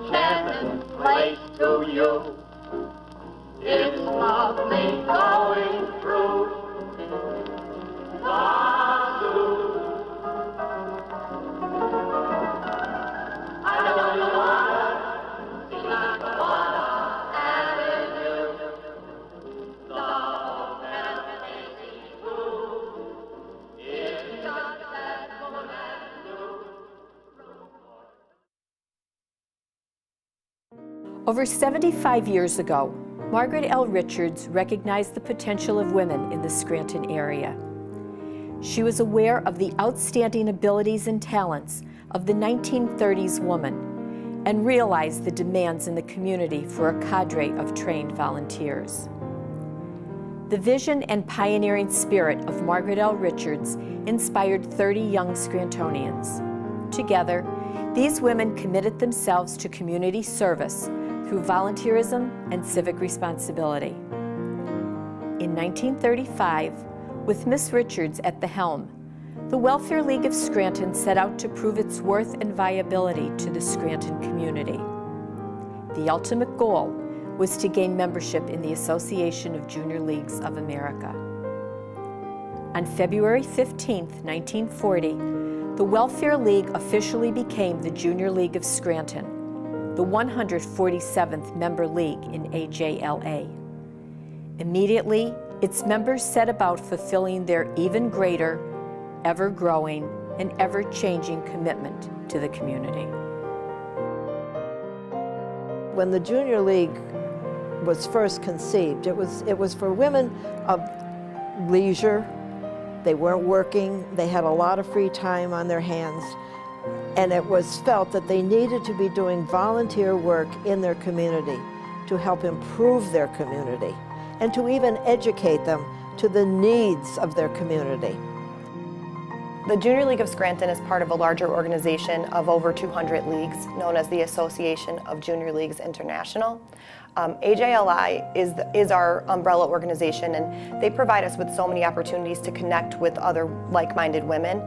enchanting place to you. It's lovely going through the zoo. I don't know water, see like the water avenue. The hotel Daisy Blue. It's just as good as new. Over 75 years ago, Margaret L. Richards recognized the potential of women in the Scranton area. She was aware of the outstanding abilities and talents of the 1930s woman and realized the demands in the community for a cadre of trained volunteers. The vision and pioneering spirit of Margaret L. Richards inspired 30 young Scrantonians. Together, these women committed themselves to community service through volunteerism and civic responsibility. In 1935, with Miss Richards at the helm, the Welfare League of Scranton set out to prove its worth and viability to the Scranton community. The ultimate goal was to gain membership in the Association of Junior Leagues of America. On February 15, 1940, the Welfare League officially became the Junior League of Scranton, the 147th member league in AJLA. Immediately, its members set about fulfilling their even greater, ever-growing, and ever-changing commitment to the community. When the Junior League was first conceived, it was for women of leisure. They weren't working, they had a lot of free time on their hands, and it was felt that they needed to be doing volunteer work in their community to help improve their community and to even educate them to the needs of their community. The Junior League of Scranton is part of a larger organization of over 200 leagues known as the Association of Junior Leagues International. AJLI is our umbrella organization, and they provide us with so many opportunities to connect with other like-minded women.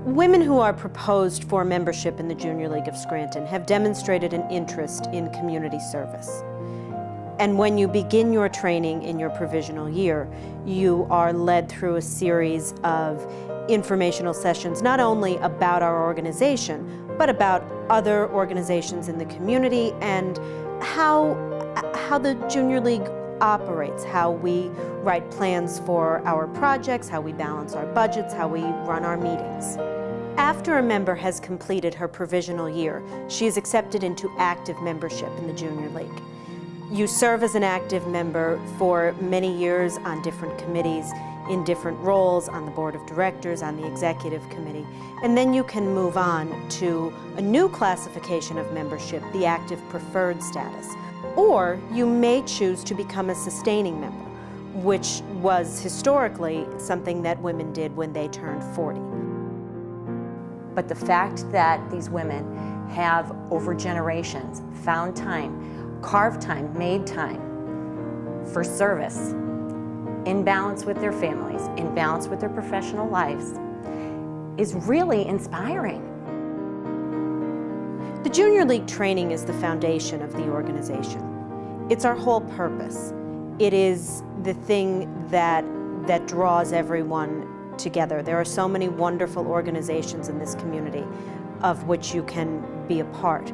Women who are proposed for membership in the Junior League of Scranton have demonstrated an interest in community service. And when you begin your training in your provisional year, you are led through a series of informational sessions, not only about our organization, but about other organizations in the community and how the Junior League operates, how we write plans for our projects, how we balance our budgets, how we run our meetings. After a member has completed her provisional year, she is accepted into active membership in the Junior League. You serve as an active member for many years on different committees, in different roles, on the board of directors, on the executive committee, and then you can move on to a new classification of membership, the active preferred status. Or you may choose to become a sustaining member, which was historically something that women did when they turned 40. But the fact that these women have, over generations, found time, carved time, made time for service, in balance with their families, in balance with their professional lives, is really inspiring. The Junior League training is the foundation of the organization. It's our whole purpose. It is the thing that draws everyone together. There are so many wonderful organizations in this community of which you can be a part.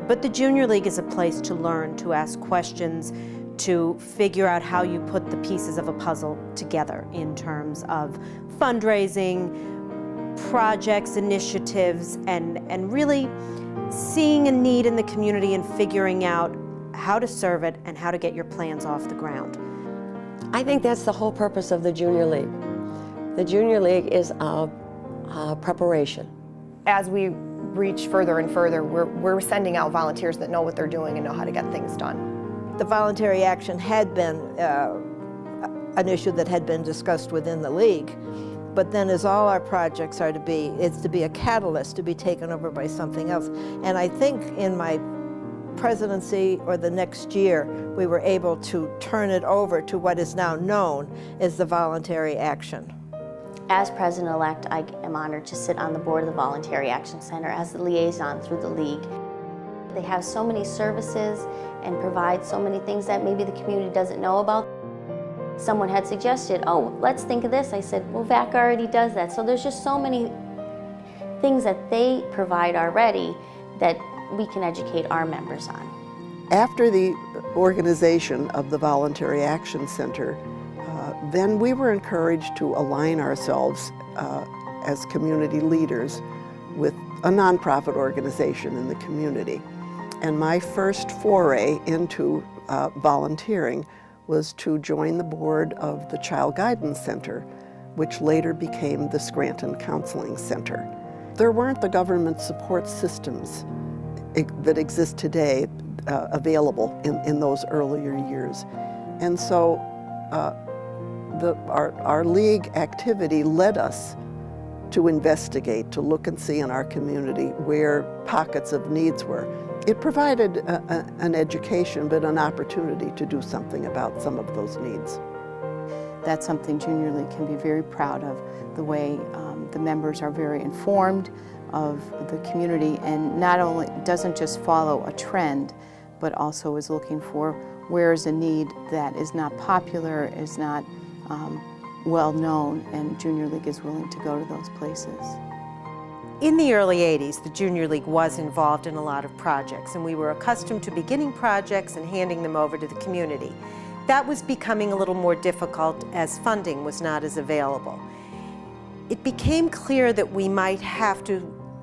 But the Junior League is a place to learn, to ask questions, to figure out how you put the pieces of a puzzle together in terms of fundraising, projects, initiatives, and really seeing a need in the community and figuring out how to serve it and how to get your plans off the ground. I think that's the whole purpose of the Junior League. The Junior League is a preparation. As we reach further and further, we're sending out volunteers that know what they're doing and know how to get things done. The voluntary action had been an issue that had been discussed within the league, but then as all our projects are to be, it's to be a catalyst to be taken over by something else. And I think in my presidency or the next year, we were able to turn it over to what is now known as the voluntary action. As president-elect, I am honored to sit on the board of the Voluntary Action Center as the liaison through the league. They have so many services and provide so many things that maybe the community doesn't know about. Someone had suggested, oh, let's think of this. I said, well, VAC already does that. So there's just so many things that they provide already that we can educate our members on. After the organization of the Voluntary Action Center, then we were encouraged to align ourselves as community leaders with a nonprofit organization in the community. And my first foray into volunteering was to join the board of the Child Guidance Center, which later became the Scranton Counseling Center. There weren't the government support systems that exist today available in those earlier years. And so our league activity led us to investigate, to look and see in our community where pockets of needs were. It provided an education, but an opportunity to do something about some of those needs. That's something Junior League can be very proud of, the way the members are very informed of the community, and not only doesn't just follow a trend, but also is looking for where is a need that is not popular, is not well known, and Junior League is willing to go to those places. In the early 80s, the Junior League was involved in a lot of projects, and we were accustomed to beginning projects and handing them over to the community. That was becoming a little more difficult as funding was not as available. It became clear that we might have to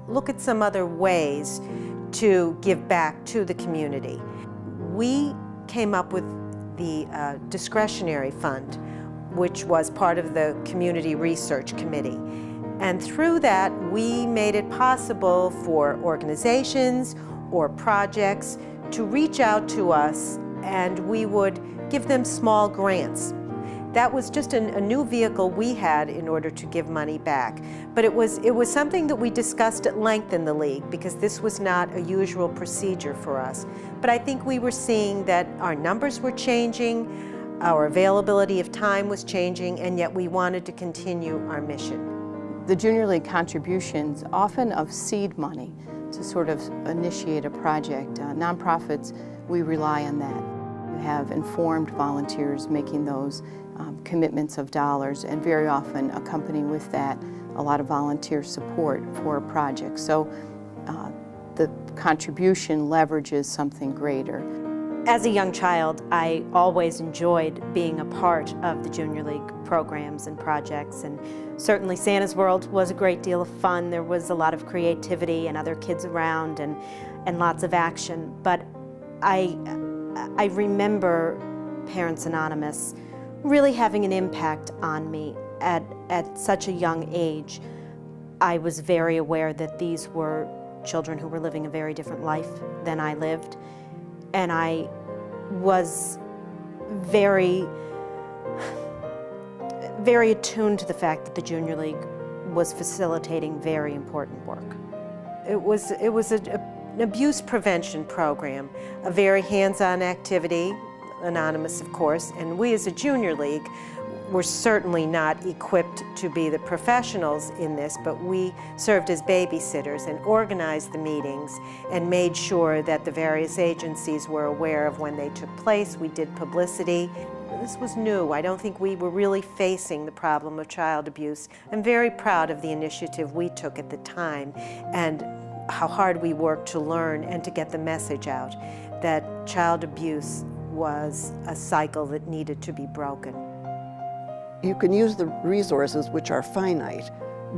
look at some other ways to give back to the community. We came up with the discretionary fund, which was part of the Community Research Committee. And through that, we made it possible for organizations or projects to reach out to us, and we would give them small grants. That was just a new vehicle we had in order to give money back. But it was something that we discussed at length in the league, because this was not a usual procedure for us. But I think we were seeing that our numbers were changing, our availability of time was changing, and yet we wanted to continue our mission. The Junior League contributions, often of seed money, to sort of initiate a project. Nonprofits, we rely on that. You have informed volunteers making those commitments of dollars, and very often accompanying with that a lot of volunteer support for a project. So the contribution leverages something greater. As a young child, I always enjoyed being a part of the Junior League programs and projects, and certainly Santa's World was a great deal of fun. There was a lot of creativity and other kids around, and lots of action. But I remember Parents Anonymous really having an impact on me at such a young age. I was very aware that these were children who were living a very different life than I lived, and I was very, very attuned to the fact that the Junior League was facilitating very important work. It was an abuse prevention program, a very hands-on activity, anonymous of course, and we as a Junior League were certainly not equipped to be the professionals in this, but we served as babysitters and organized the meetings and made sure that the various agencies were aware of when they took place. We did publicity. This was new. I don't think we were really facing the problem of child abuse. I'm very proud of the initiative we took at the time and how hard we worked to learn and to get the message out that child abuse was a cycle that needed to be broken. You can use the resources, which are finite,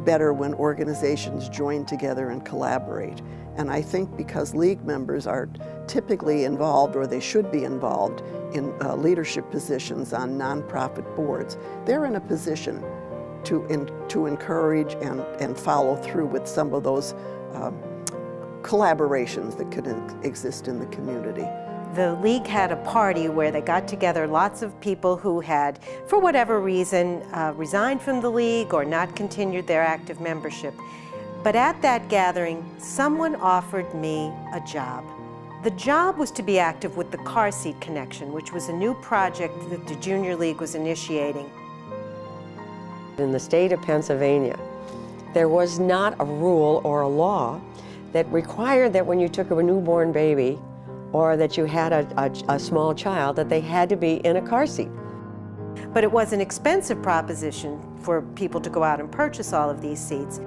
better when organizations join together and collaborate. And I think because league members are typically involved, or they should be involved, in leadership positions on nonprofit boards, they're in a position to encourage and follow through with some of those collaborations that could exist in the community. The league had a party where they got together lots of people who had, for whatever reason, resigned from the league or not continued their active membership. But at that gathering, someone offered me a job. The job was to be active with the Car Seat Connection, which was a new project that the Junior League was initiating. In the state of Pennsylvania, there was not a rule or a law that required that when you took a newborn baby or that you had a small child, that they had to be in a car seat. But it was an expensive proposition for people to go out and purchase all of these seats.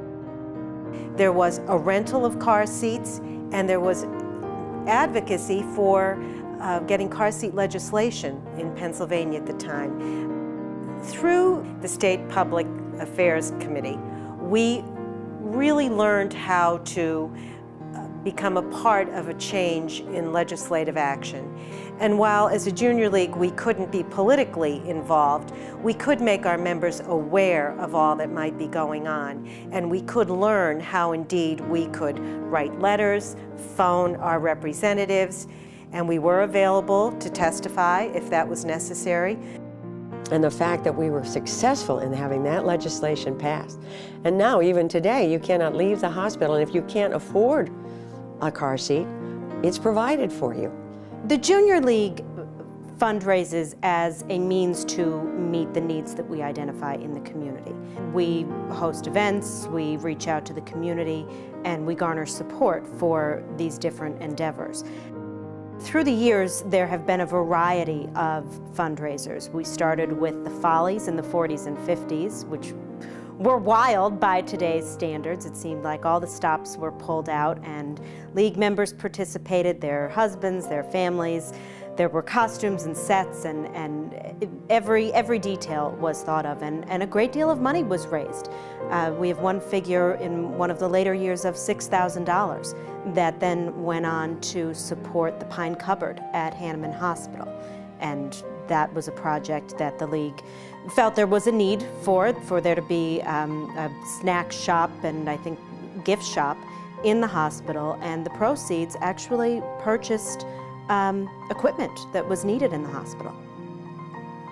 There was a rental of car seats, and there was advocacy for getting car seat legislation in Pennsylvania at the time. Through the State Public Affairs Committee, we really learned how to become a part of a change in legislative action. And while as a junior league we couldn't be politically involved, we could make our members aware of all that might be going on. And we could learn how indeed we could write letters, phone our representatives, and we were available to testify if that was necessary. And the fact that we were successful in having that legislation passed. And now, even today, you cannot leave the hospital, and if you can't afford a car seat, it's provided for you. The Junior League fundraises as a means to meet the needs that we identify in the community. We host events, we reach out to the community, and we garner support for these different endeavors. Through the years, there have been a variety of fundraisers. We started with the Follies in the 40s and 50s, which were wild by today's standards. It seemed like all the stops were pulled out and league members participated, their husbands, their families. There were costumes and sets, and every detail was thought of, and a great deal of money was raised. We have one figure in one of the later years of $6,000 that then went on to support the Pine Cupboard at Hanneman Hospital. And that was a project that the league felt there was a need for there to be a snack shop and I think gift shop in the hospital, and the proceeds actually purchased equipment that was needed in the hospital.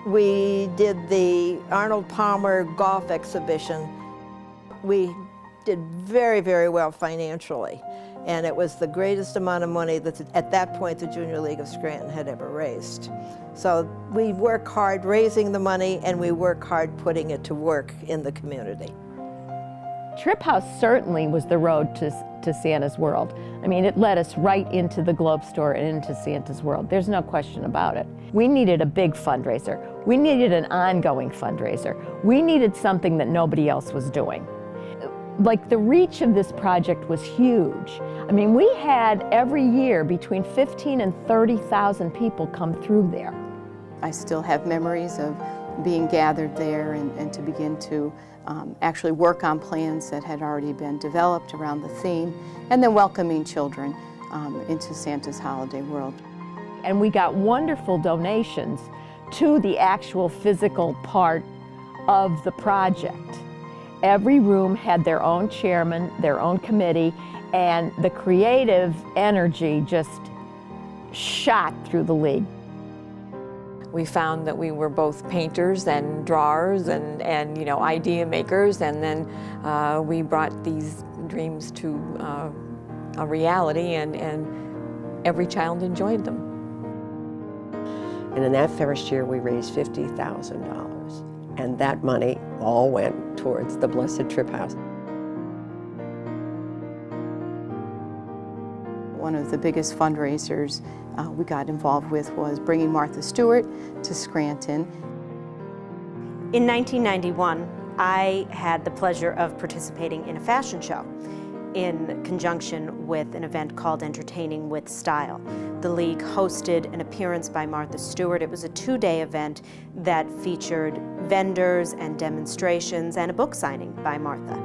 We did the Arnold Palmer golf exhibition. We did very, very well financially, and it was the greatest amount of money that at that point the Junior League of Scranton had ever raised. So we work hard raising the money, and we work hard putting it to work in the community. Trip House certainly was the road to Santa's World. I mean, it led us right into the Globe Store and into Santa's World. There's no question about it. We needed a big fundraiser. We needed an ongoing fundraiser. We needed something that nobody else was doing. Like, the reach of this project was huge. I mean, we had every year between 15 and 30,000 people come through there. I still have memories of being gathered there and to begin to actually work on plans that had already been developed around the theme, and then welcoming children into Santa's holiday world. And we got wonderful donations to the actual physical part of the project. Every room had their own chairman, their own committee, and the creative energy just shot through the league. We found that we were both painters and drawers and you know, idea makers, and then we brought these dreams to a reality, and every child enjoyed them. And in that first year, we raised $50,000, and that money all went towards the Blessed Trip House. One of the biggest fundraisers we got involved with was bringing Martha Stewart to Scranton. In 1991, I had the pleasure of participating in a fashion show in conjunction with an event called Entertaining with Style. The league hosted an appearance by Martha Stewart. It was a two-day event that featured vendors and demonstrations and a book signing by Martha.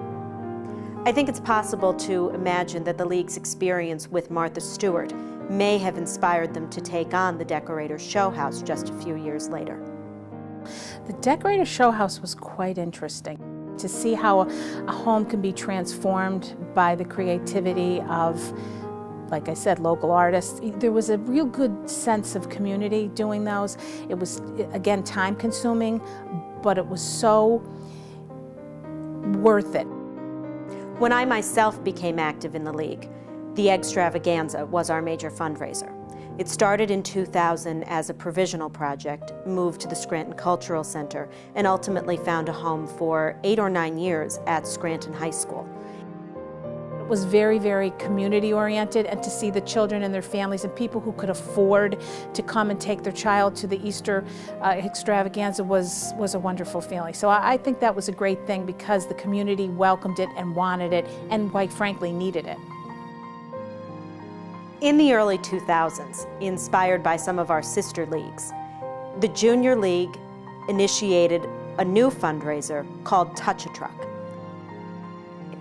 I think it's possible to imagine that the league's experience with Martha Stewart may have inspired them to take on the Decorator's Show House just a few years later. The Decorator's Show House was quite interesting to see how a home can be transformed by the creativity of, like I said, local artists. There was a real good sense of community doing those. It was, again, time consuming, but it was so worth it. When I myself became active in the league, the Extravaganza was our major fundraiser. It started in 2000 as a provisional project, moved to the Scranton Cultural Center, and ultimately found a home for 8 or 9 years at Scranton High School. was very, very community oriented, and to see the children and their families and people who could afford to come and take their child to the Easter extravaganza was a wonderful feeling. So I think that was a great thing because the community welcomed it and wanted it and quite frankly needed it. In the early 2000s, inspired by some of our sister leagues, the Junior League initiated a new fundraiser called Touch a Truck.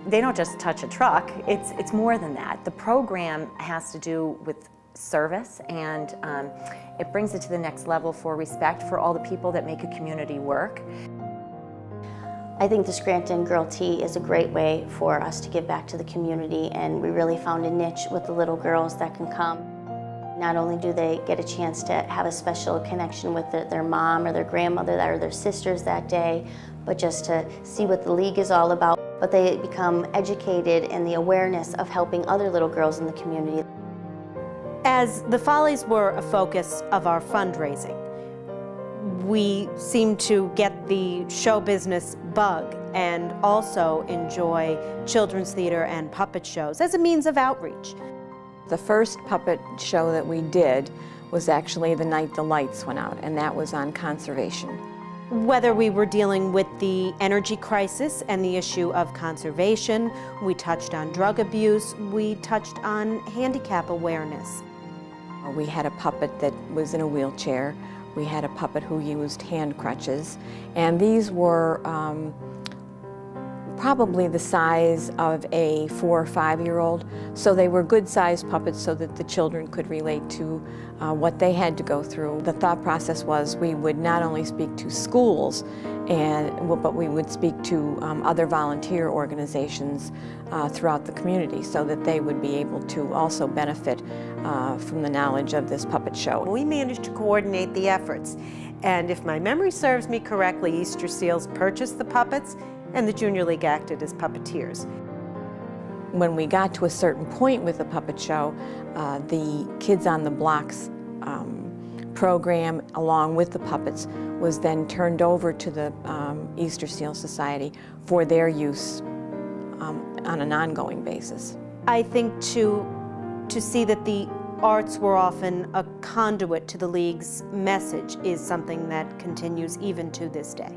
They don't just touch a truck, it's more than that. The program has to do with service, and it brings it to the next level for respect for all the people that make a community work. I think the Scranton Girl Tea is a great way for us to give back to the community, and we really found a niche with the little girls that can come. Not only do they get a chance to have a special connection with their mom or their grandmother or their sisters that day, but just to see what the league is all about, but they become educated in the awareness of helping other little girls in the community. As the Follies were a focus of our fundraising, we seem to get the show business bug and also enjoy children's theater and puppet shows as a means of outreach. The first puppet show that we did was actually the night the lights went out, and that was on conservation. Whether we were dealing with the energy crisis and the issue of conservation, we touched on drug abuse, we touched on handicap awareness. We had a puppet that was in a wheelchair. We had a puppet who used hand crutches, and these were probably the size of a 4 or 5-year-old. So they were good-sized puppets so that the children could relate to what they had to go through. The thought process was we would not only speak to schools, but we would speak to other volunteer organizations throughout the community so that they would be able to also benefit from the knowledge of this puppet show. We managed to coordinate the efforts, and if my memory serves me correctly, Easter Seals purchased the puppets and the Junior League acted as puppeteers. When we got to a certain point with the puppet show, the Kids on the Blocks program, along with the puppets, was then turned over to the Easter Seal Society for their use on an ongoing basis. I think to see that the arts were often a conduit to the League's message is something that continues even to this day.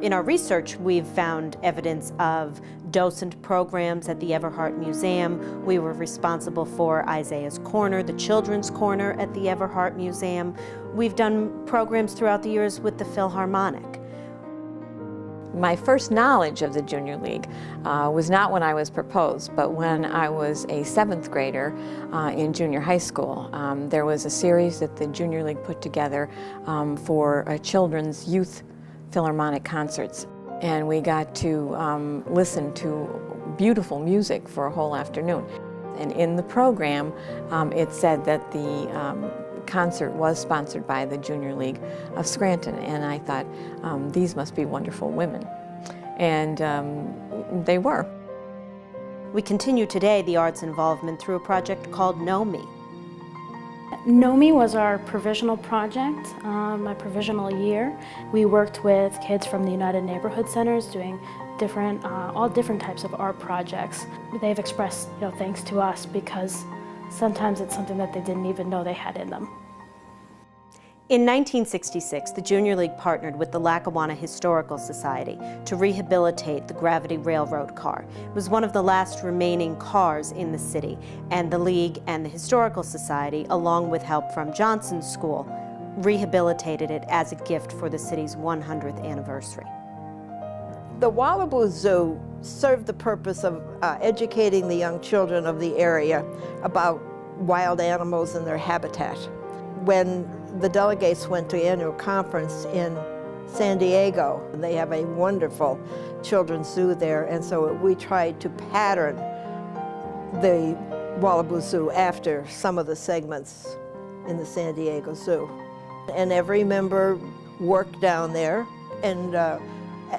In our research, we've found evidence of docent programs at the Everhart Museum. We were responsible for Isaiah's Corner, the Children's Corner at the Everhart Museum. We've done programs throughout the years with the Philharmonic. My first knowledge of the Junior League was not when I was proposed, but when I was a 7th grader in junior high school. There was a series that the Junior League put together for children's youth Philharmonic concerts, and we got to listen to beautiful music for a whole afternoon. And in the program, it said that the concert was sponsored by the Junior League of Scranton, and I thought, these must be wonderful women. And they were. We continue today the arts involvement through a project called Know Me. Know Me was our provisional project, my provisional year. We worked with kids from the United Neighborhood Centers doing all different types of art projects. They've expressed thanks to us because sometimes it's something that they didn't even know they had in them. In 1966, the Junior League partnered with the Lackawanna Historical Society to rehabilitate the Gravity Railroad car. It was one of the last remaining cars in the city, and the League and the Historical Society, along with help from Johnson's School, rehabilitated it as a gift for the city's 100th anniversary. The Wallaboo Zoo served the purpose of educating the young children of the area about wild animals and their habitat. When the delegates went to annual conference in San Diego, they have a wonderful children's zoo there, and so we tried to pattern the Wallaboo Zoo after some of the segments in the San Diego Zoo. And every member worked down there and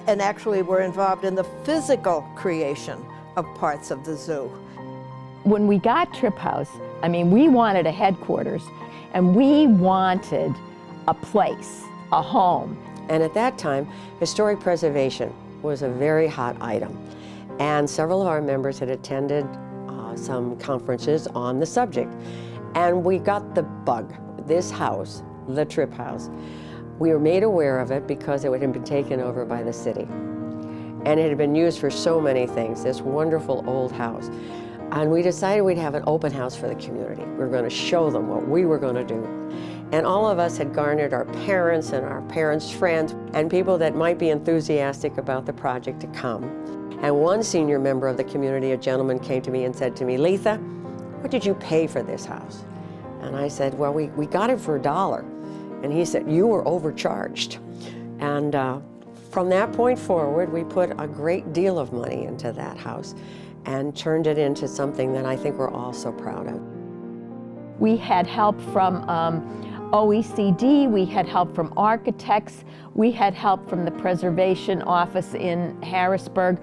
actually were involved in the physical creation of parts of the zoo. When we got Trip House, I mean, we wanted a headquarters, and we wanted a place, a home. And at that time, historic preservation was a very hot item. And several of our members had attended some conferences on the subject. And we got the bug. This house, the Tripp House, we were made aware of it because it had been taken over by the city. And it had been used for so many things, this wonderful old house. And we decided we'd have an open house for the community. We were going to show them what we were going to do. And all of us had garnered our parents and our parents' friends and people that might be enthusiastic about the project to come. And one senior member of the community, a gentleman, came to me and said to me, "Letha, what did you pay for this house?" And I said, "Well, we got it for $1. And he said, "You were overcharged." And from that point forward, we put a great deal of money into that house and turned it into something that I think we're all so proud of. We had help from OECD, we had help from architects, we had help from the Preservation Office in Harrisburg.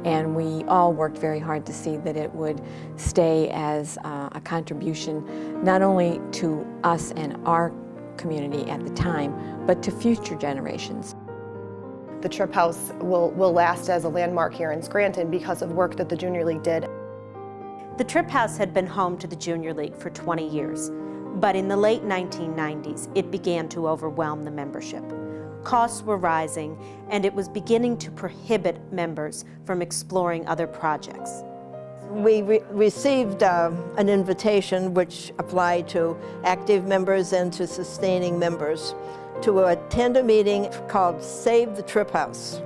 And we all worked very hard to see that it would stay as a contribution not only to us and our community at the time, but to future generations. The Tripp House will last as a landmark here in Scranton because of work that the Junior League did. The Tripp House had been home to the Junior League for 20 years, but in the late 1990s, it began to overwhelm the membership. Costs were rising, and it was beginning to prohibit members from exploring other projects. We received an invitation which applied to active members and to sustaining members to attend a meeting called Save the Tripp House.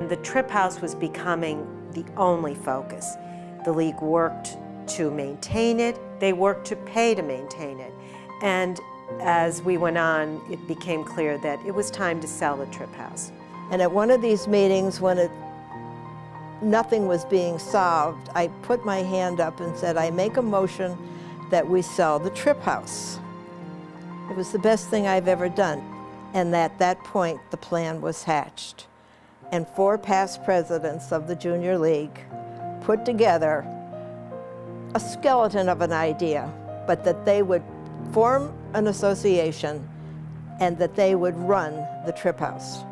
The Tripp House was becoming the only focus. The League worked to maintain it, they worked to pay to maintain it. And as we went on, it became clear that it was time to sell the Tripp House. And at one of these meetings, when nothing was being solved, I put my hand up and said, "I make a motion that we sell the Tripp House." It was the best thing I've ever done. And at that point, the plan was hatched. And 4 past presidents of the Junior League put together a skeleton of an idea, but that they would form an association and that they would run the Tripp House.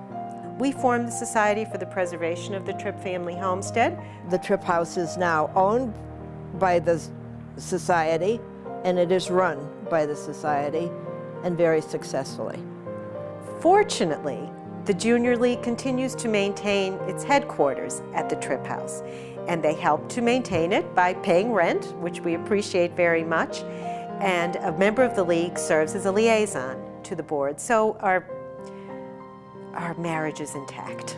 We formed the Society for the Preservation of the Tripp Family Homestead. The Tripp House is now owned by the Society, and it is run by the Society, and very successfully. Fortunately, the Junior League continues to maintain its headquarters at the Tripp House, and they help to maintain it by paying rent, which we appreciate very much, and a member of the League serves as a liaison to the board, so our marriage is intact.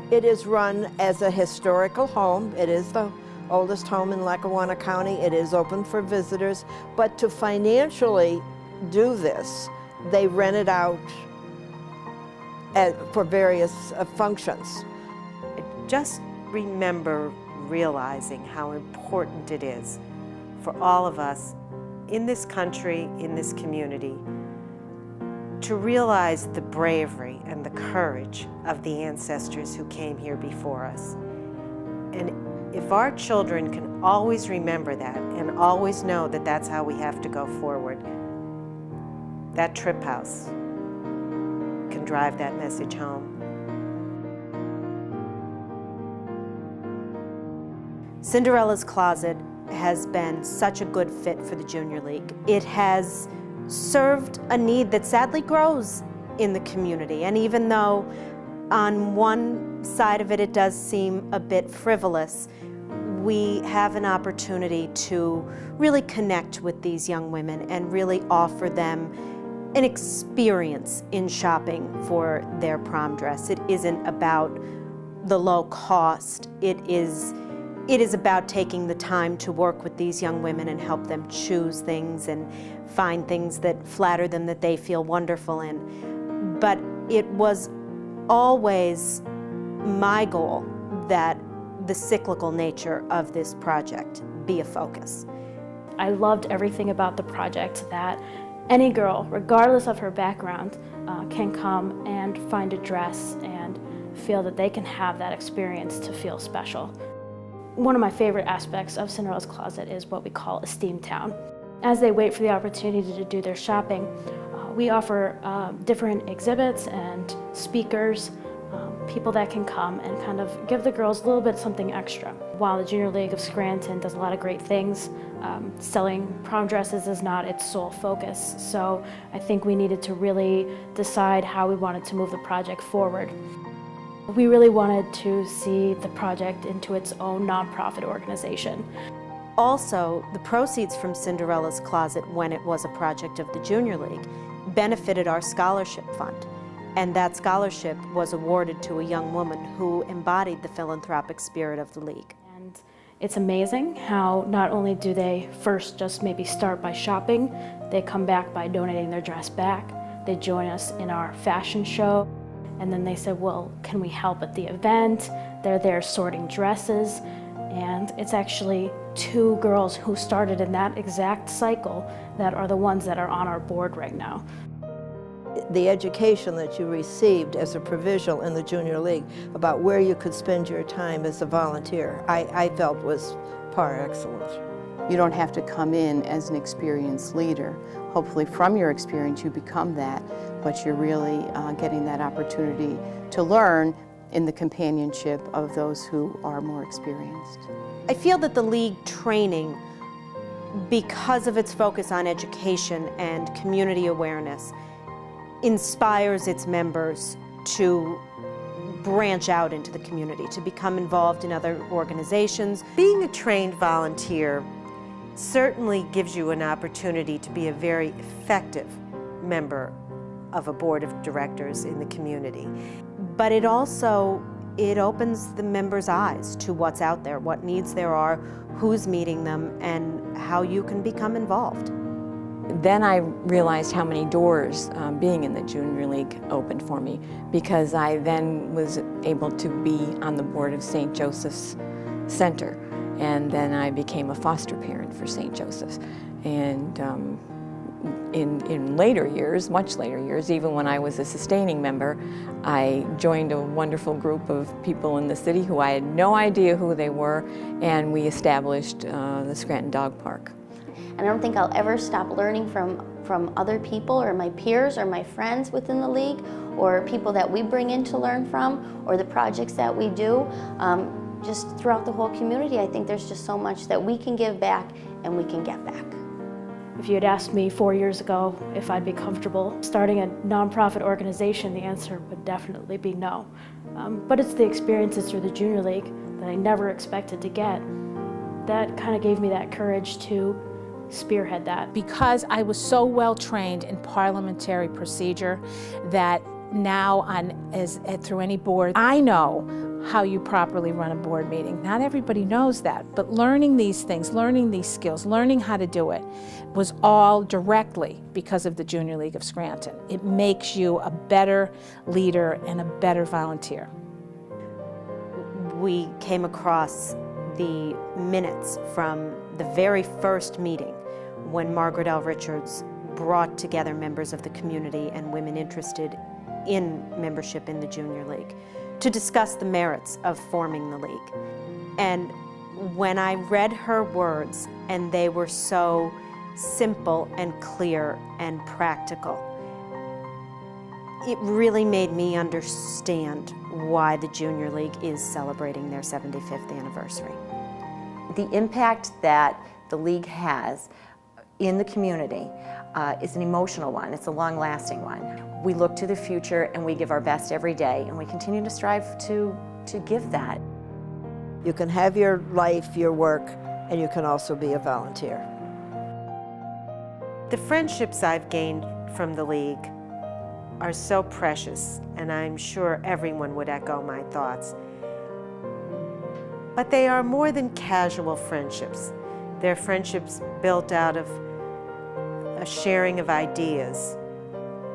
It is run as a historical home. It is the oldest home in Lackawanna County. It is open for visitors, but to financially do this, they rent it out for various functions. I just remember realizing how important it is for all of us in this country, in this community, to realize the bravery and the courage of the ancestors who came here before us. And if our children can always remember that and always know that that's how we have to go forward, that Tripp House can drive that message home. Cinderella's Closet has been such a good fit for the Junior League. It has served a need that sadly grows in the community, and even though on one side of it it does seem a bit frivolous, we have an opportunity to really connect with these young women and really offer them an experience in shopping for their prom dress. It isn't about the low cost. It is about taking the time to work with these young women and help them choose things and find things that flatter them, that they feel wonderful in. But it was always my goal that the cyclical nature of this project be a focus. I loved everything about the project, that any girl, regardless of her background, can come and find a dress and feel that they can have that experience to feel special. One of my favorite aspects of Cinderella's Closet is what we call a STEAM Town. As they wait for the opportunity to do their shopping, we offer different exhibits and speakers people that can come and kind of give the girls a little bit something extra. While the Junior League of Scranton does a lot of great things, selling prom dresses is not its sole focus. So I think we needed to really decide how we wanted to move the project forward. We really wanted to see the project into its own nonprofit organization. Also, the proceeds from Cinderella's Closet, when it was a project of the Junior League, benefited our scholarship fund. And that scholarship was awarded to a young woman who embodied the philanthropic spirit of the League. And it's amazing how not only do they first just maybe start by shopping, they come back by donating their dress back. They join us in our fashion show. And then they said, well, can we help at the event? They're there sorting dresses. And it's actually 2 girls who started in that exact cycle that are the ones that are on our board right now. The education that you received as a provisional in the Junior League about where you could spend your time as a volunteer, I felt was par excellence. You don't have to come in as an experienced leader. Hopefully from your experience you become that, but you're really getting that opportunity to learn in the companionship of those who are more experienced. I feel that the League training, because of its focus on education and community awareness, inspires its members to branch out into the community, to become involved in other organizations. Being a trained volunteer certainly gives you an opportunity to be a very effective member of a board of directors in the community. But it also, it opens the members' eyes to what's out there, what needs there are, who's meeting them, and how you can become involved. Then I realized how many doors being in the Junior League opened for me, because I then was able to be on the board of St. Joseph's Center, and then I became a foster parent for St. Joseph's. And in later years, much later years, even when I was a sustaining member, I joined a wonderful group of people in the city who I had no idea who they were, and we established the Scranton Dog Park. And I don't think I'll ever stop learning from other people or my peers or my friends within the League or people that we bring in to learn from or the projects that we do. Just throughout the whole community, I think there's just so much that we can give back and we can get back. If you had asked me 4 years ago if I'd be comfortable starting a nonprofit organization, the answer would definitely be no. But it's the experiences through the Junior League that I never expected to get that kind of gave me that courage to spearhead that. Because I was so well trained in parliamentary procedure that now through any board, I know how you properly run a board meeting. Not everybody knows that, but learning these things, learning these skills, learning how to do it was all directly because of the Junior League of Scranton. It makes you a better leader and a better volunteer. We came across the minutes from the very first meeting when Margaret L. Richards brought together members of the community and women interested in membership in the Junior League to discuss the merits of forming the League. And when I read her words, and they were so simple and clear and practical, it really made me understand why the Junior League is celebrating their 75th anniversary. The impact that the League has in the community is an emotional one. It's a long-lasting one. We look to the future and we give our best every day, and we continue to strive to give that. You can have your life, your work, and you can also be a volunteer. The friendships I've gained from the League are so precious, and I'm sure everyone would echo my thoughts. But they are more than casual friendships. They're friendships built out of a sharing of ideas,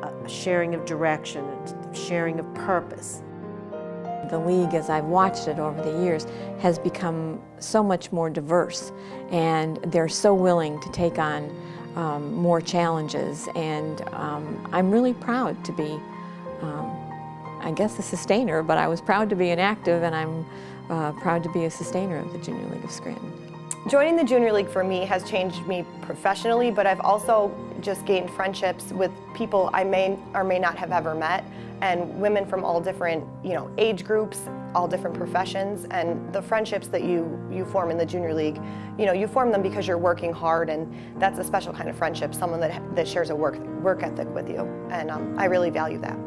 a sharing of direction, a sharing of purpose. The League, as I've watched it over the years, has become so much more diverse, and they're so willing to take on more challenges, and I'm really proud to be, I guess, a sustainer, but I was proud to be an active, and I'm proud to be a sustainer of the Junior League of Scranton. Joining the Junior League for me has changed me professionally, but I've also just gained friendships with people I may or may not have ever met, and women from all different, age groups, all different professions, and the friendships that you form in the Junior League, you form them because you're working hard, and that's a special kind of friendship, someone that shares a work ethic with you, and I really value that.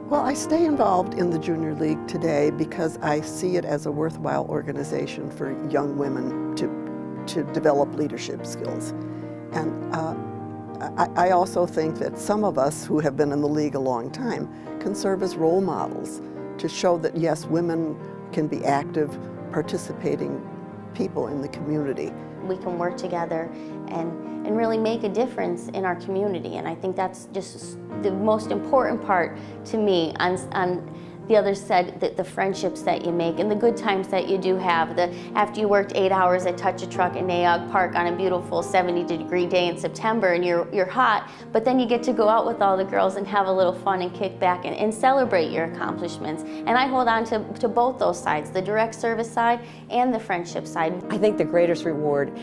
Well, I stay involved in the Junior League today because I see it as a worthwhile organization for young women to develop leadership skills. And I also think that some of us who have been in the league a long time can serve as role models to show that, yes, women can be active, participating people in the community. We can work together and really make a difference in our community, and I think that's just the most important part to me. On the others said that the friendships that you make and the good times that you do have. After you worked 8 hours at Touch a Truck in Naog Park on a beautiful 70-degree day in September, and you're hot, but then you get to go out with all the girls and have a little fun and kick back and celebrate your accomplishments. And I hold on to both those sides, the direct service side and the friendship side. I think the greatest reward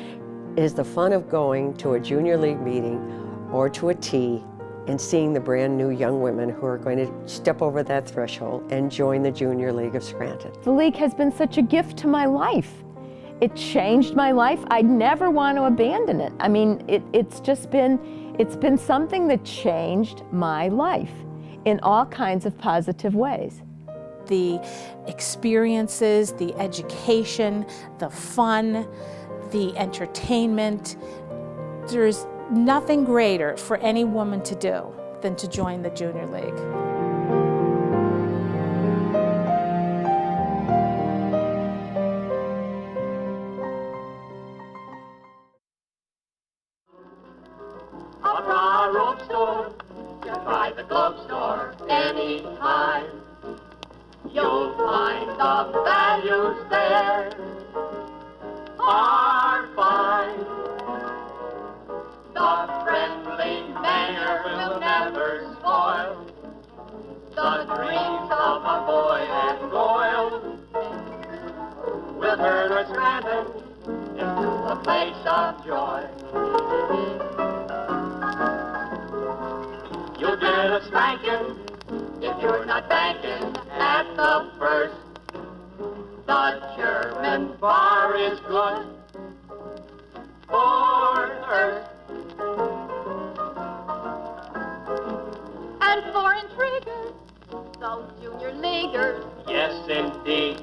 is the fun of going to a Junior League meeting or to a tea and seeing the brand new young women who are going to step over that threshold and join the Junior League of Scranton. The league has been such a gift to my life. It changed my life. I'd never want to abandon it. I mean, it's been something that changed my life in all kinds of positive ways. The experiences, the education, the fun, the entertainment, there's nothing greater for any woman to do than to join the Junior League. A bra robe store, you try the glove store anytime. You'll find the values there are fine. The friendly manner will never spoil the dreams of a boy and girl. We'll turn our Scranton into a place of joy. You'll get a spanking if you're not banking at the first. The German bar is good for earth. And for intriguers, those Junior Leaguers, Yes, indeed.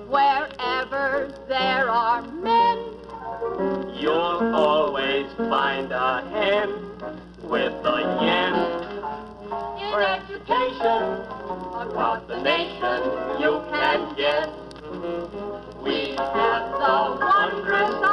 wherever there are men, You'll always find a hen with a yen. For education across the nation you can get. We have the wondrous